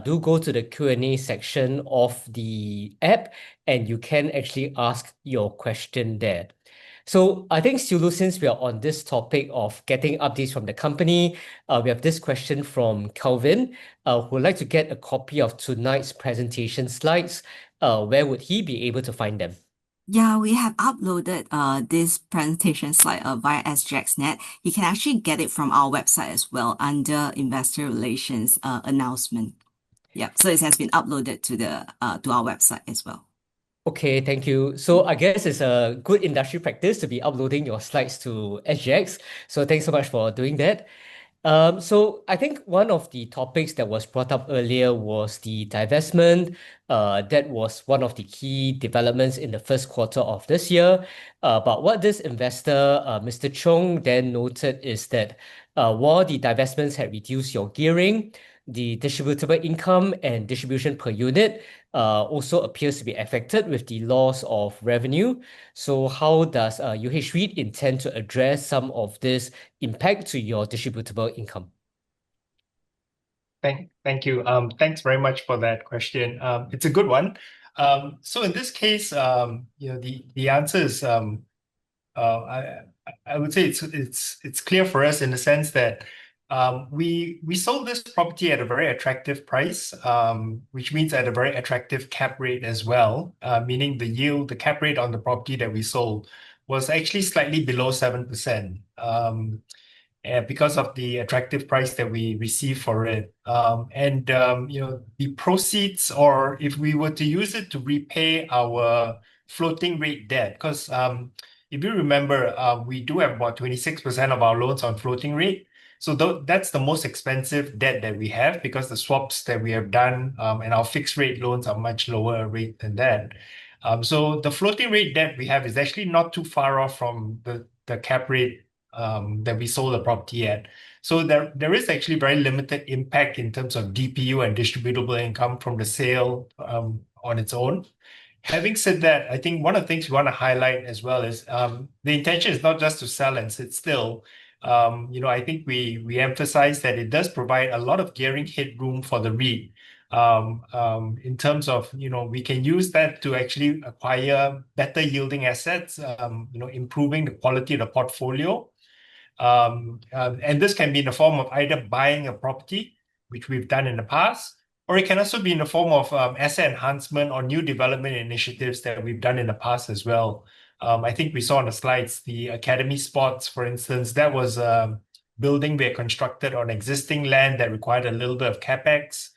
do go to the Q&A section of the app and you can actually ask your question there. So I think, Siulu, since we are on this topic of getting updates from the company, we have this question from Kelvin, who would like to get a copy of tonight's presentation slides. Where would he be able to find them? Yeah, we have uploaded this presentation slide via SGXNet. You can actually get it from our website as well under Investor Relations announcement. Yeah, so it has been uploaded to our website as well. Okay, thank you. So I guess it's a good industry practice to be uploading your slides to SGX. So thanks so much for doing that. So I think one of the topics that was brought up earlier was the divestment. That was one of the key developments in the first quarter of this year. But what this investor, Mr. Chong, then noted is that while the divestments had reduced your gearing, the distributable income and distribution per unit also appears to be affected with the loss of revenue. So how does UH REIT intend to address some of this impact to your distributable income? Thank you. Thanks very much for that question. It's a good one. So in this case, the answer is I would say it's clear for us in the sense that we sold this property at a very attractive price, which means at a very attractive cap rate as well, meaning the cap rate on the property that we sold was actually slightly below 7%. Because of the attractive price that we received for it. The proceeds, or if we were to use it to repay our floating rate debt, because if you remember, we do have about 26% of our loans on floating rate. So that's the most expensive debt that we have because the swaps that we have done and our fixed rate loans are much lower rate than that. So the floating rate debt we have is actually not too far off from the cap rate that we sold the property at. So there is actually very limited impact in terms of DPU and distributable income from the sale on its own. Having said that, I think one of the things we want to highlight as well is the intention is not just to sell and sit still. I think we emphasize that it does provide a lot of gearing headroom for the REIT. In terms of, we can use that to actually acquire better yielding assets, improving the quality of the portfolio. And this can be in the form of either buying a property, which we've done in the past, or it can also be in the form of asset enhancement or new development initiatives that we've done in the past as well. I think we saw on the slides the Academy Spots, for instance. That was a building we had constructed on existing land that required a little bit of CapEx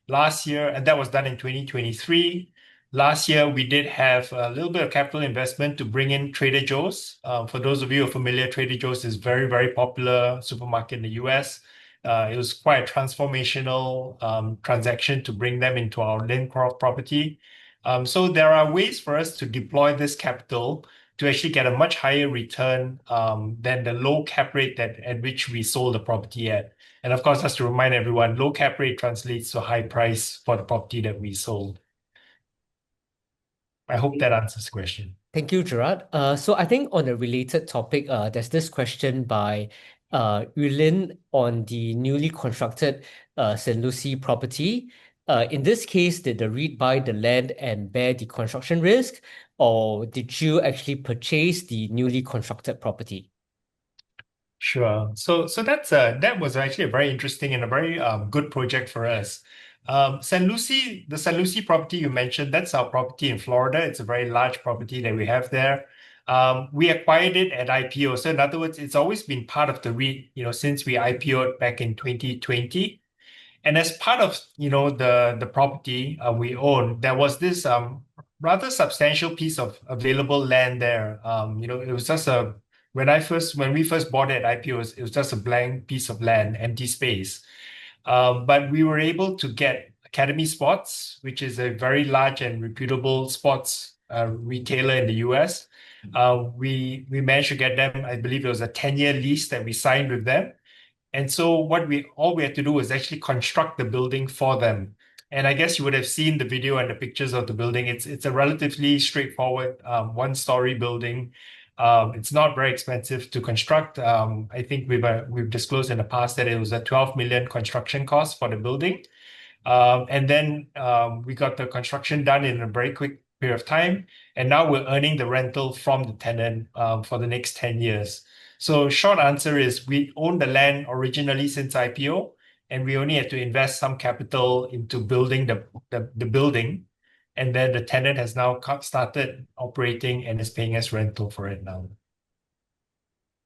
last year, and that was done in 2023. Last year, we did have a little bit of capital investment to bring in Trader Joe's. For those of you who are familiar, Trader Joe's is very, very popular supermarket in the US. It was quite a transformational transaction to bring them into our Lincroft property. So there are ways for us to deploy this capital to actually get a much higher return than the low cap rate at which we sold the property at. And of course, just to remind everyone, low cap rate translates to a high price for the property that we sold. I hope that answers the question. Thank you, Gerard. So I think on a related topic, there's this question by Yulin on the newly constructed St. Lucie property. In this case, did the REIT buy the land and bear the construction risk, or did you actually purchase the newly constructed property? Sure. So that was actually a very interesting and a very good project for us. The St. Lucie property you mentioned, that's our property in Florida. It's a very large property that we have there. We acquired it at IPO. So in other words, it's always been part of the REIT, since we IPO'd back in 2020. And as part of, the property we own, there was this rather substantial piece of available land there. It was just when we first bought it at IPO, it was just a blank piece of land, empty space. But we were able to get Academy Spots, which is a very large and reputable sports retailer in the US. We managed to get them, I believe it was a 10-year lease that we signed with them. And so all we had to do was actually construct the building for them. And I guess you would have seen the video and the pictures of the building. It's a relatively straightforward one-story building. It's not very expensive to construct. I think we've disclosed in the past that it was a 12 million construction cost for the building. And then we got the construction done in a very quick period of time. And now we're earning the rental from the tenant for the next 10 years. So short answer is we owned the land originally since IPO, and we only had to invest some capital into building the building. And then the tenant has now started operating and is paying us rental for it now.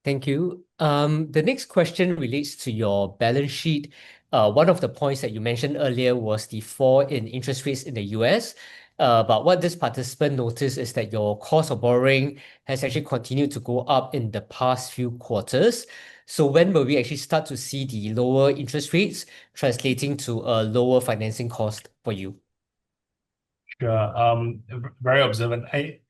Thank you. The next question relates to your balance sheet. One of the points that you mentioned earlier was the fall in interest rates in the US. But what this participant noticed is that your cost of borrowing has actually continued to go up in the past few quarters. So when will we actually start to see the lower interest rates translating to a lower financing cost for you? Sure. Very observant. I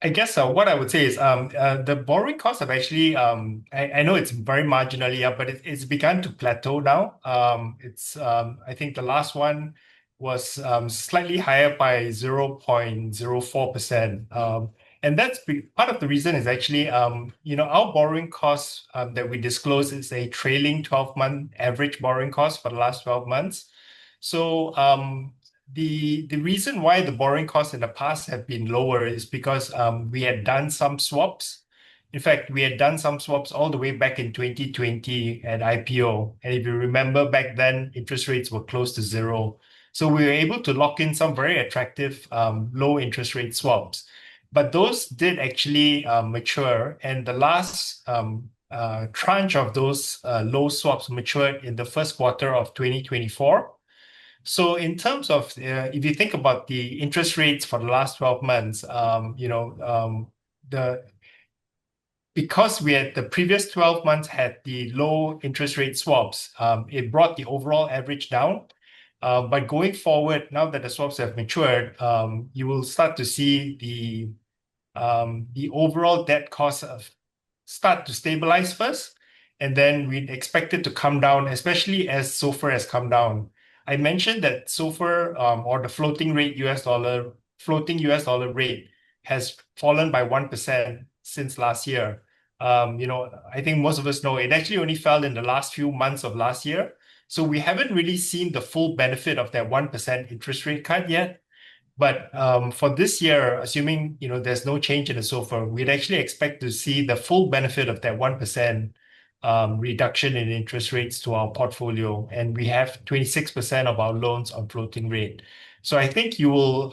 guess what I would say is the borrowing costs have actually, I know it's very marginally up, but it's begun to plateau now. I think the last one was slightly higher by 0.04%. And that's part of the reason is actually, our borrowing costs that we disclose is a trailing 12-month average borrowing cost for the last 12 months. So the reason why the borrowing costs in the past have been lower is because we had done some swaps. In fact, we had done some swaps all the way back in 2020 at IPO. And if you remember back then, interest rates were close to zero. So we were able to lock in some very attractive low interest rate swaps. But those did actually mature. And the last tranche of those low swaps matured in the first quarter of 2024. So in terms of, if you think about the interest rates for the last 12 months, because we had the previous 12 months had the low interest rate swaps, it brought the overall average down. But going forward, now that the swaps have matured, you will start to see the overall debt costs start to stabilize first, and then we expect it to come down, especially as SOFR has come down. I mentioned that SOFR or the floating US dollar rate has fallen by 1% since last year. I think most of us know it actually only fell in the last few months of last year. So we haven't really seen the full benefit of that 1% interest rate cut yet. But for this year, assuming there's no change in the SOFR, we'd actually expect to see the full benefit of that 1% reduction in interest rates to our portfolio. And we have 26% of our loans on floating rate. So I think you will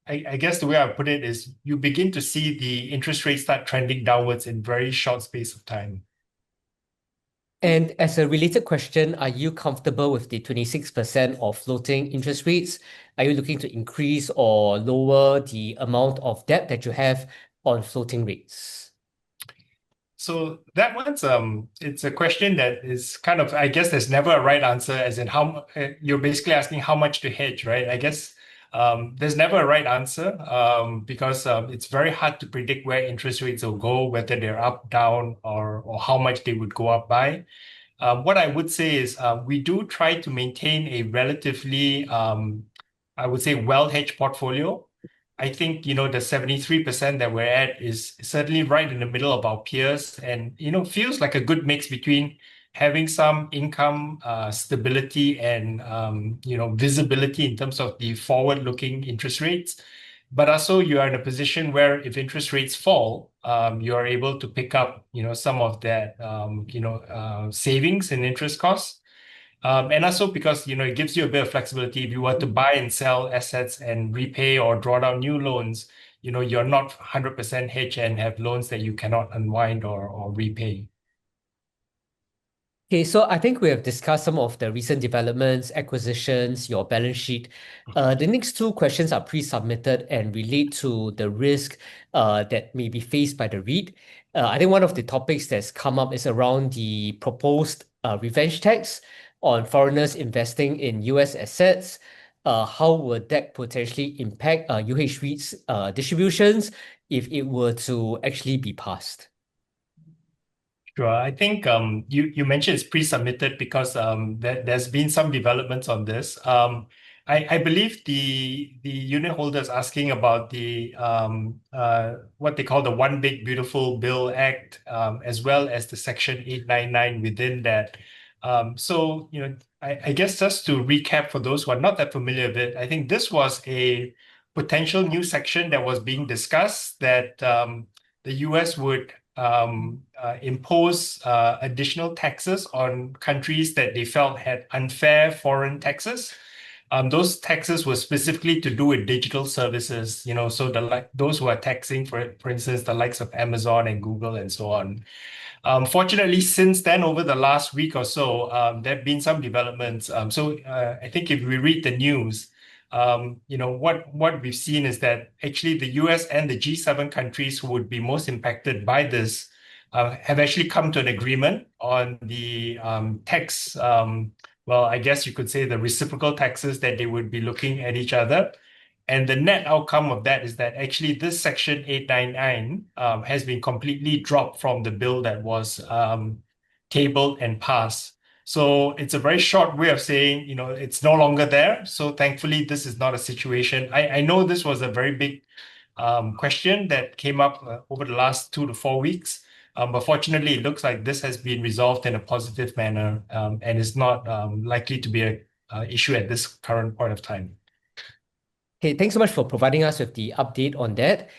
I guess the way I put it is you begin to see the interest rates start trending downwards in very short space of time. And as a related question, are you comfortable with the 26% of floating interest rates? Are you looking to increase or lower the amount of debt that you have on floating rates? So that one's it's a question that is kind of, I guess there's never a right answer, as in you're basically asking how much to hedge, right? I guess there's never a right answer because it's very hard to predict where interest rates will go, whether they're up, down, or how much they would go up by. What I would say is we do try to maintain a relatively, I would say, well-hedged portfolio. I think, the 73% that we're at is certainly right in the middle of our peers and, feels like a good mix between having some income stability and, visibility in terms of the forward-looking interest rates. But also you are in a position where if interest rates fall, you are able to pick up, some of that, savings in interest costs. And also because, it gives you a bit of flexibility. If you were to buy and sell assets and repay or draw down new loans, you're not 100% hedged and have loans that you cannot unwind or repay. Okay, so I think we have discussed some of the recent developments, acquisitions, your balance sheet. The next two questions are pre-submitted and relate to the risk that may be faced by the REIT. I think one of the topics that's come up is around the proposed revenge tax on foreigners investing in US assets. How would that potentially impact UH REIT's distributions if it were to actually be passed? Sure. I think you mentioned it's pre-submitted because there's been some developments on this. I believe the unit holder is asking about the what they call the One Big Beautiful Bill Act, as well as the Section 899 within that. So, I guess just to recap for those who are not that familiar with it, I think this was a potential new section that was being discussed that the US would impose additional taxes on countries that they felt had unfair foreign taxes. Those taxes were specifically to do with digital services, so those who are taxing, for instance, the likes of Amazon and Google and so on. Fortunately, since then, over the last week or so, there have been some developments. So I think if we read the news, what we've seen is that actually the US and the G7 countries who would be most impacted by this have actually come to an agreement on the tax, well, I guess you could say the reciprocal taxes that they would be looking at each other. And the net outcome of that is that actually this Section 899 has been completely dropped from the bill that was tabled and passed. So it's a very short way of saying, it's no longer there. So thankfully, this is not a situation. I know this was a very big question that came up over the last 2 to 4 weeks. But fortunately, it looks like this has been resolved in a positive manner and is not likely to be an issue at this current point of time. Okay, thanks so much for providing us with the update on that.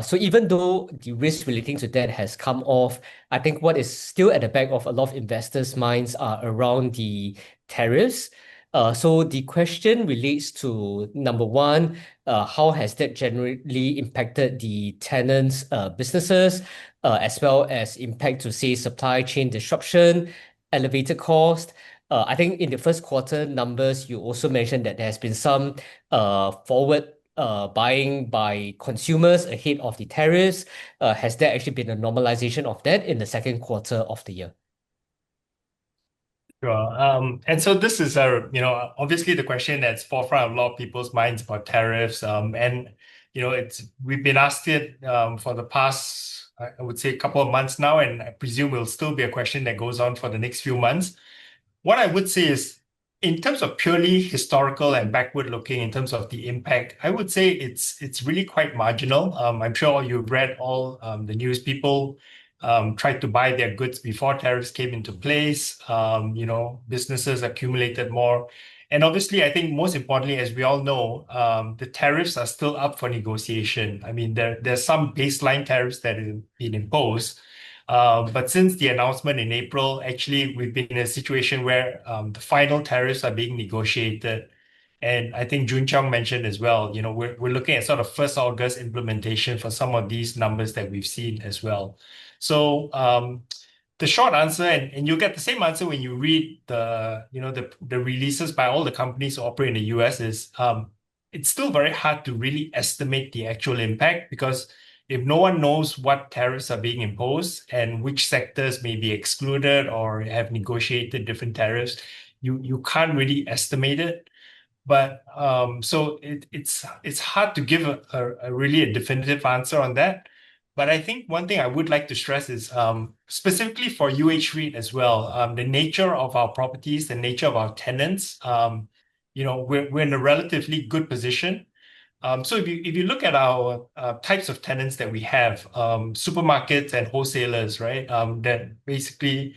So even though the risk relating to that has come off, I think what is still at the back of a lot of investors' minds are around the tariffs. So the question relates to number one, how has that generally impacted the tenants' businesses, as well as impact to, say, supply chain disruption, elevated cost? I think in the first quarter numbers, you also mentioned that there has been some forward buying by consumers ahead of the tariffs. Has there actually been a normalization of that in the second quarter of the year? Sure. And so this is obviously the question that's forefront of a lot of people's minds about tariffs. And we've been asked it for the past, I would say, a couple of months now, and I presume will still be a question that goes on for the next few months. What I would say is, in terms of purely historical and backward looking, in terms of the impact, I would say it's really quite marginal. I'm sure you've read all the news. People tried to buy their goods before tariffs came into place. Businesses accumulated more. And obviously, I think most importantly, as we all know, the tariffs are still up for negotiation. I mean, there's some baseline tariffs that have been imposed. But since the announcement in April, actually, we've been in a situation where the final tariffs are being negotiated. And I think Jun Chong mentioned as well, we're looking at sort of 1st August implementation for some of these numbers that we've seen as well. So the short answer, and you'll get the same answer when you read the releases by all the companies who operate in the US, is it's still very hard to really estimate the actual impact, because if no one knows what tariffs are being imposed and which sectors may be excluded or have negotiated different tariffs, you can't really estimate it. But so it's hard to give a really a definitive answer on that. But I think one thing I would like to stress is specifically for UH REIT as well, the nature of our properties, the nature of our tenants, we're in a relatively good position. So if you look at our types of tenants that we have, supermarkets and wholesalers, right? That basically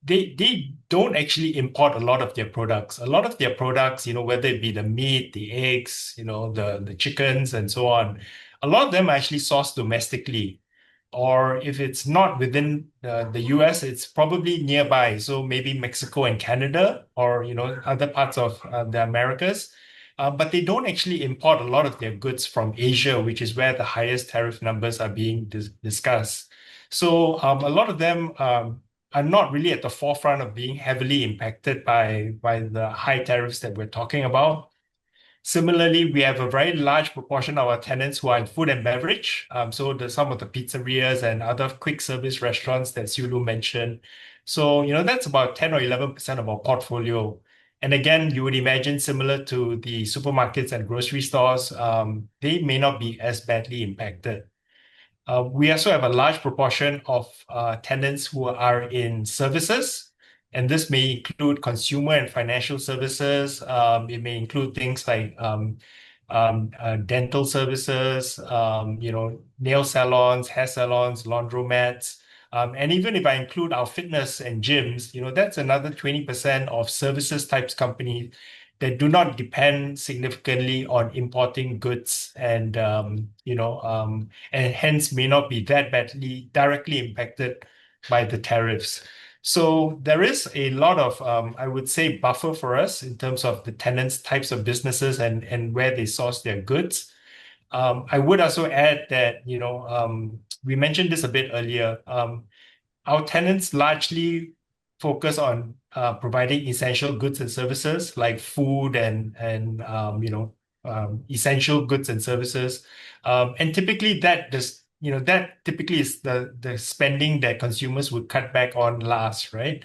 they don't actually import a lot of their products. A lot of their products, whether it be the meat, the eggs, the chickens and so on, a lot of them are actually sourced domestically. Or if it's not within the US, it's probably nearby. So maybe Mexico and Canada, or other parts of the Americas. But they don't actually import a lot of their goods from Asia, which is where the highest tariff numbers are being discussed. So a lot of them are not really at the forefront of being heavily impacted by the high tariffs that we're talking about. Similarly, we have a very large proportion of our tenants who are in food and beverage. So some of the pizzerias and other quick service restaurants that Siulu mentioned. So, that's about 10 or 11% of our portfolio. And again, you would imagine similar to the supermarkets and grocery stores, they may not be as badly impacted. We also have a large proportion of tenants who are in services, and this may include consumer and financial services. It may include things like dental services, nail salons, hair salons, laundromats. And even if I include our fitness and gyms, that's another 20% of services types companies that do not depend significantly on importing goods, and and hence may not be that badly directly impacted by the tariffs. So there is a lot of, I would say, buffer for us in terms of the tenants' types of businesses and where they source their goods. I would also add that, we mentioned this a bit earlier. Our tenants largely focus on providing essential goods and services like food and essential goods and services. And typically that typically is the spending that consumers would cut back on last, right?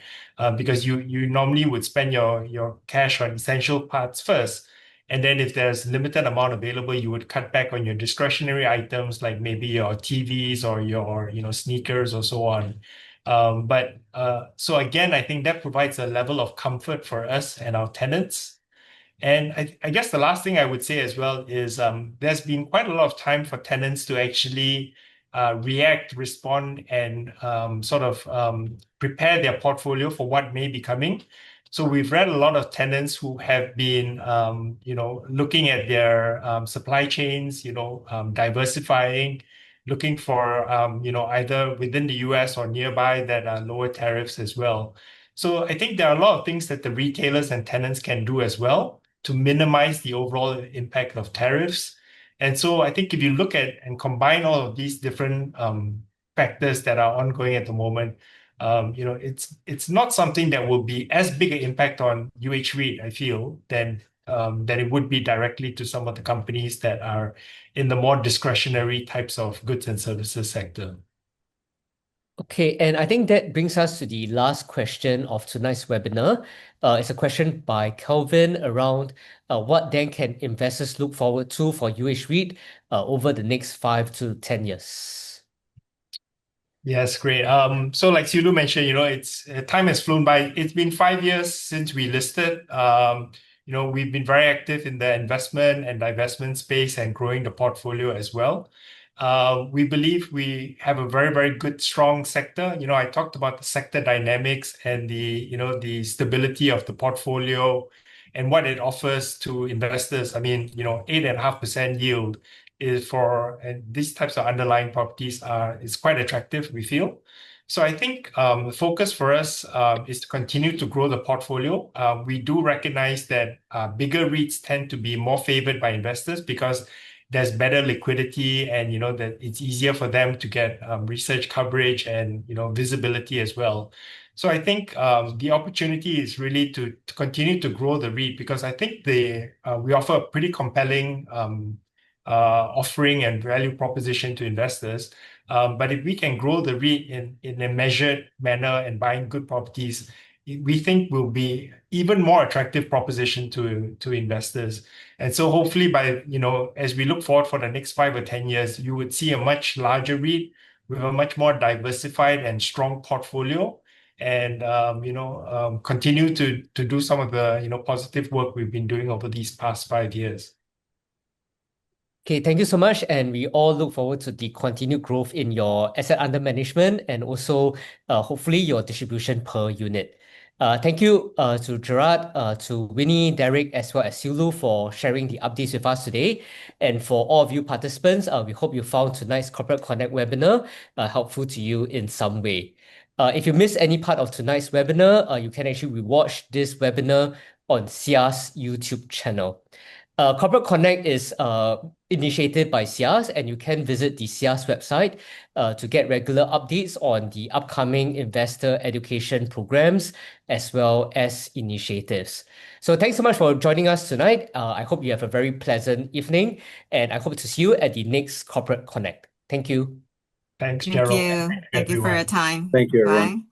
Because you normally would spend your cash on essential parts first. And then if there's limited amount available, you would cut back on your discretionary items like maybe your TVs or your sneakers or so on. So again, I think that provides a level of comfort for us and our tenants. And I guess the last thing I would say as well is there's been quite a lot of time for tenants to actually react, respond, and sort of prepare their portfolio for what may be coming. So we've read a lot of tenants who have been, looking at their supply chains, diversifying, looking for, either within the US or nearby that are lower tariffs as well. So I think there are a lot of things that the retailers and tenants can do as well to minimize the overall impact of tariffs. And so I think if you look at and combine all of these different factors that are ongoing at the moment, it's not something that will be as big an impact on UH REIT, I feel, than it would be directly to some of the companies that are in the more discretionary types of goods and services sector. Okay, and I think that brings us to the last question of tonight's webinar. It's a question by Kelvin around what then can investors look forward to for UH REIT over the next 5 to 10 years? Yes, great. So like Siulu mentioned, it's time has flown by. It's been 5 years since we listed. We've been very active in the investment and divestment space and growing the portfolio as well. We believe we have a very, very good, strong sector. I talked about the sector dynamics and the stability of the portfolio and what it offers to investors. I mean, 8.5% yield is and these types of underlying properties is quite attractive, we feel. So I think the focus for us is to continue to grow the portfolio. We do recognize that bigger REITs tend to be more favored by investors because there's better liquidity, and that it's easier for them to get research coverage and visibility as well. So I think the opportunity is really to continue to grow the REIT, because I think we offer a pretty compelling offering and value proposition to investors. But if we can grow the REIT in a measured manner and buying good properties, we think will be even more attractive proposition to investors. And so hopefully as we look forward for the next 5 or 10 years, you would see a much larger REIT with a much more diversified and strong portfolio, and continue to do some of the positive work we've been doing over these past 5 years. Okay, thank you so much. And we all look forward to the continued growth in your asset under management and also hopefully your distribution per unit. Thank you to Gerard, to Winnie, Derek, as well as Siulu for sharing the updates with us today. And for all of you participants, we hope you found tonight's Corporate Connect webinar helpful to you in some way. If you missed any part of tonight's webinar, you can actually rewatch this webinar on SIAS YouTube channel. Corporate Connect is initiated by SIAS, and you can visit the SIAS website to get regular updates on the upcoming investor education programs as well as initiatives. So thanks so much for joining us tonight. I hope you have a very pleasant evening, and I hope to see you at the next Corporate Connect. Thank you. Thanks, Thank Gerald. you. Thank you for your everyone. time. Thank you, everyone. Bye.